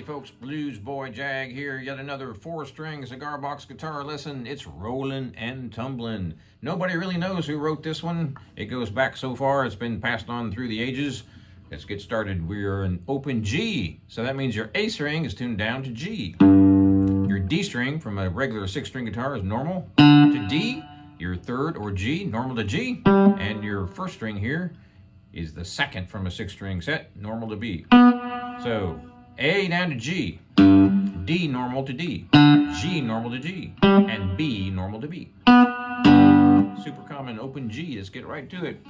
folks, Bluesboy Jag here, yet another 4-string cigar box guitar lesson. It's rolling and tumbling. Nobody really knows who wrote this one. It goes back so far, it's been passed on through the ages. Let's get started. We're in open G, so that means your A string is tuned down to G. Your D string from a regular 6-string guitar is normal to D. Your third or G, normal to G. And your first string here is the second from a 6-string set, normal to B. So A down to G, D normal to D, G normal to G, and B normal to B. Super common open G. Let's get right to it.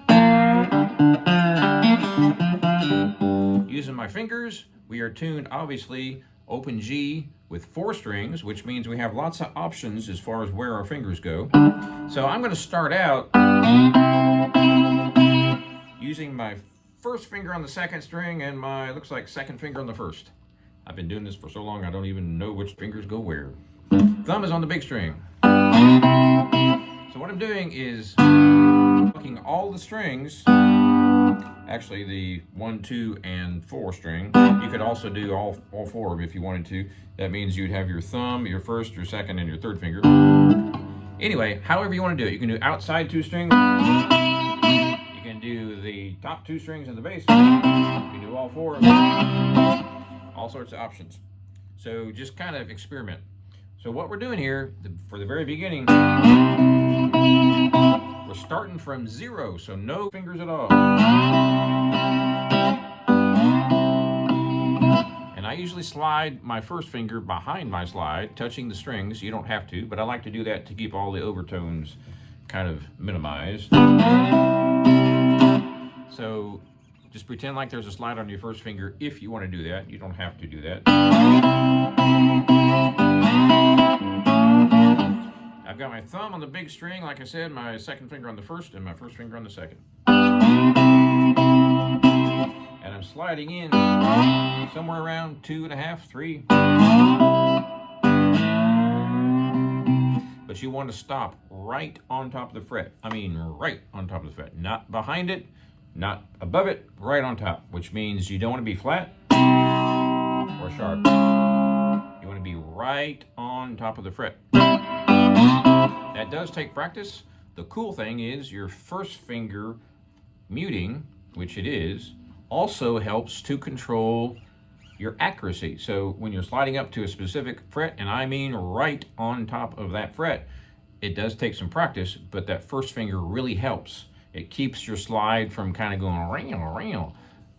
Using my fingers, we are tuned obviously open G with 4 strings, which means we have lots of options as far as where our fingers go. So I'm going to start out using my first finger on the 2nd string and my, looks like, 2nd finger on the 1st. I've been doing this for so long I don't even know which fingers go where. Thumb is on the big string. So what I'm doing is plucking all the strings, actually the 1, 2, and 4 string. You could also do all 4 if you wanted to. That means you'd have your thumb, your 1st, your 2nd, and your 3rd finger. Anyway, however you want to do it. You can do outside 2 strings. You can do the top 2 strings in the bass. You can do all 4. All sorts of options. So just kind of experiment. So what we're doing here, for the very beginning, we're starting from 0, so no fingers at all. And I usually slide my first finger behind my slide, touching the strings. You don't have to, but I like to do that to keep all the overtones kind of minimized. So just pretend like there's a slide on your first finger if you want to do that. You don't have to do that. I've got my thumb on the big string, like I said, my 2nd finger on the 1st, and my 1st finger on the 2nd. And I'm sliding in somewhere around 2.5, 3. But you want to stop right on top of the fret. I mean, right on top of the fret. Not behind it, not above it, right on top. Which means you don't want to be flat or sharp. You want to be right on top of the fret. That does take practice. The cool thing is your first finger muting, which it is, also helps to control your accuracy. So when you're sliding up to a specific fret, and I mean right on top of that fret, it does take some practice, but that first finger really helps. It keeps your slide from kind of going ring.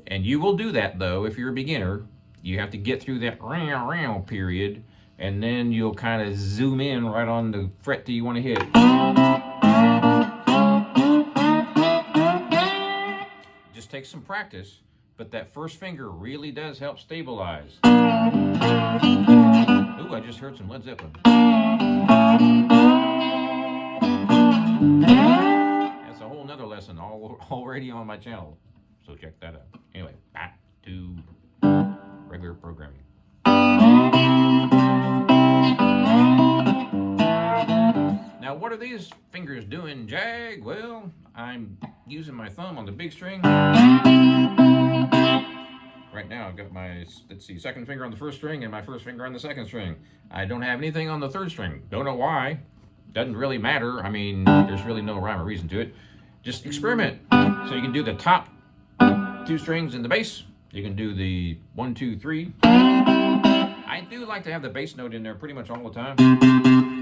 And you will do that though if you're a beginner. You have to get through that ring period, and then you'll kind of zoom in right on the fret that you want to hit. It just takes some practice, but that first finger really does help stabilize. Ooh, I just heard some Led Zeppelin. That's a whole nother lesson already on my channel, so check that out. Anyway, back to regular programming. Now, what are these fingers doing, Jag? Well, I'm using my thumb on the big string. Right now, I've got my, let's see, 2nd finger on the 1st string and my 1st finger on the 2nd string. I don't have anything on the 3rd string. Don't know why. Doesn't really matter. I mean, there's really no rhyme or reason to it. Just experiment. So you can do the top 2 strings in the bass. You can do the 1, 2, 3. I do like to have the bass note in there pretty much all the time,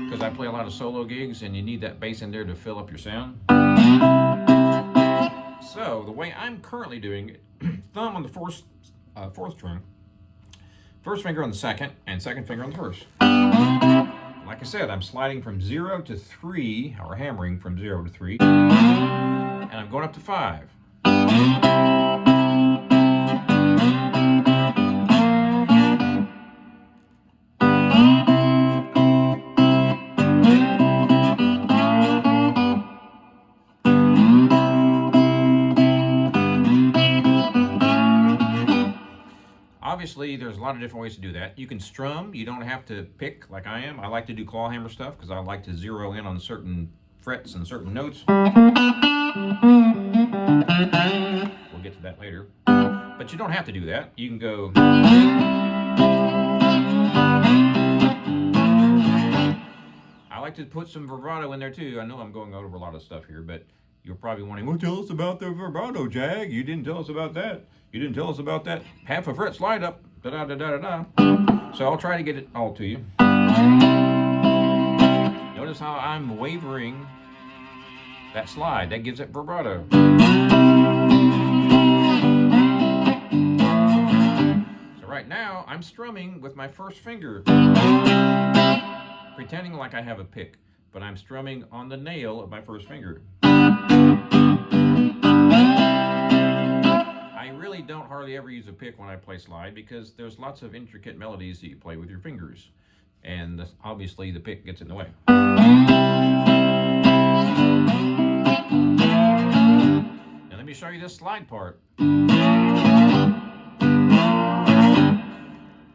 because I play a lot of solo gigs and you need that bass in there to fill up your sound. So the way I'm currently doing it, thumb on the 4th string, 1st finger on the 2nd, and 2nd finger on the 1st. Like I said, I'm sliding from 0 to 3, or hammering from 0 to 3, and I'm going up to 5. Obviously, there's a lot of different ways to do that. You can strum. You don't have to pick like I am. I like to do claw hammer stuff because I like to zero in on certain frets and certain notes. We'll get to that later. But you don't have to do that. You can go like to put some vibrato in there too. I know I'm going over a lot of stuff here, but you're probably wondering, well, tell us about the vibrato, Jag. You didn't tell us about that. You didn't tell us about that half a fret slide up. Da da da da da da. So I'll try to get it all to you. Notice how I'm wavering that slide. That gives it vibrato. So right now, I'm strumming with my first finger, pretending like I have a pick, but I'm strumming on the nail of my first finger. I really don't hardly ever use a pick when I play slide because there's lots of intricate melodies that you play with your fingers, and obviously the pick gets in the way. Now let me show you this slide part.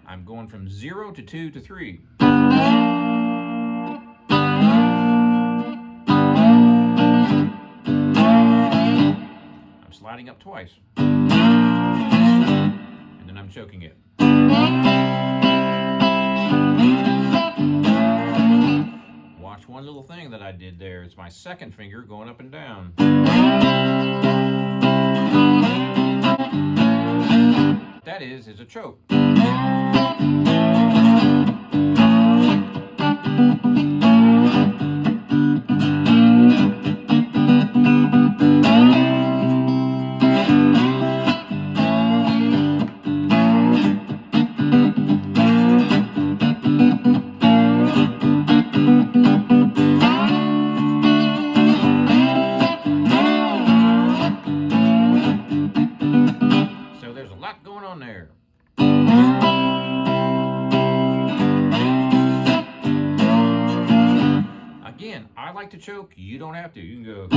I'm going from 0 to 2 to 3. I'm sliding up twice. And then I'm choking it. Watch one little thing that I did there. It's my second finger going up and down. What that is a choke. So there's a lot going on there. Again, I like to choke. You don't have to. You can go.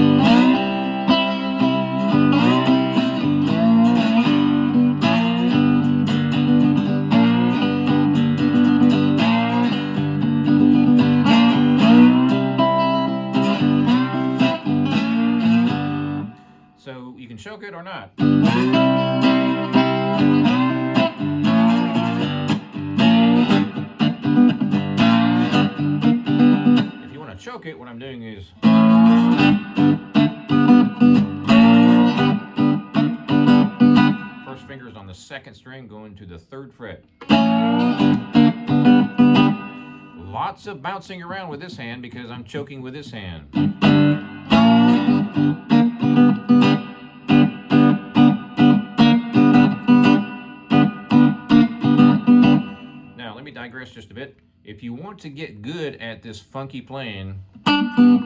So you can choke it or not. Choke it, what I'm doing is first finger's on the second string going to the 3rd fret. Lots of bouncing around with this hand because I'm choking with this hand. Now let me digress just a bit. If you want to get good at this funky playing, you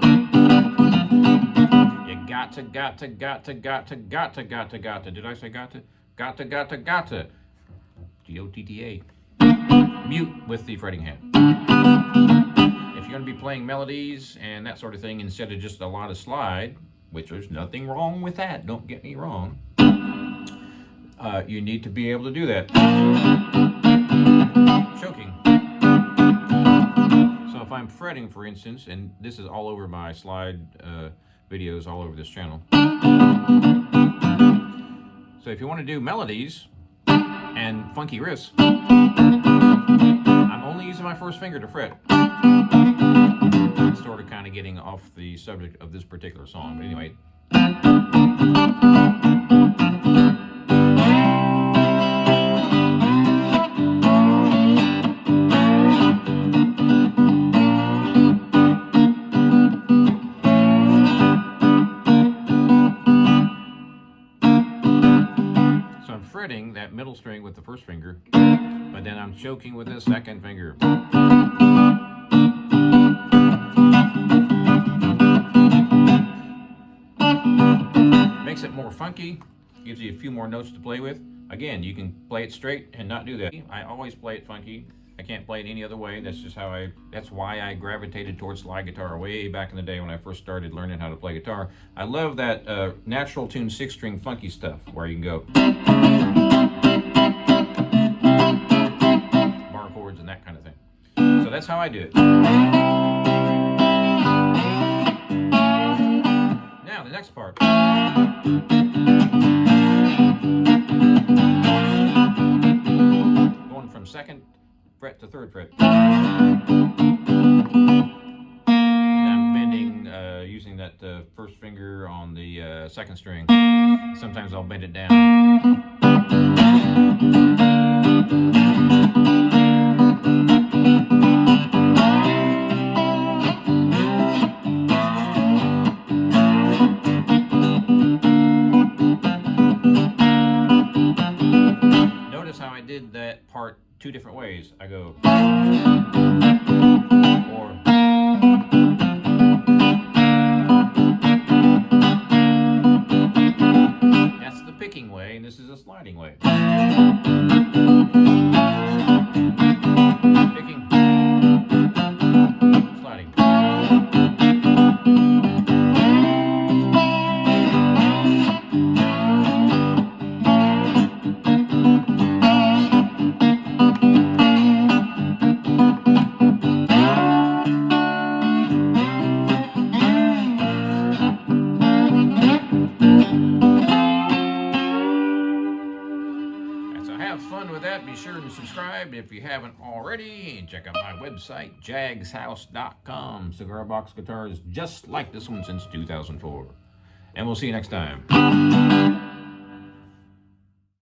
got to. Did I say got to? Got to. G-O-T-T-A. Mute with the fretting hand. If you're going to be playing melodies and that sort of thing instead of just a lot of slide, which there's nothing wrong with that, don't get me wrong, you need to be able to do that. Choking. So if I'm fretting, for instance, and this is all over my slide videos all over this channel. So if you want to do melodies and funky riffs, I'm only using my first finger to fret. Sort of kind of getting off the subject of this particular song, but anyway. Fretting that middle string with the first finger, but then I'm choking with the second finger. Makes it more funky, gives you a few more notes to play with. Again, you can play it straight and not do that. I always play it funky. I can't play it any other way. That's just how that's why I gravitated towards slide guitar way back in the day when I first started learning how to play guitar. I love that natural tune 6-string funky stuff where you can go bar chords and that kind of thing. So that's how I do it. Now the next part. Going from 2nd fret to 3rd fret. that first finger on the second string. Sometimes I'll bend it down. Notice how I did that part two different ways. I go, or that's the picking way, and this is a sliding way. Picking, sliding. Have fun with that. Be sure to subscribe if you haven't already. And check out my website, jagshouse.com. Cigar box guitars just like this one since 2004. And we'll see you next time.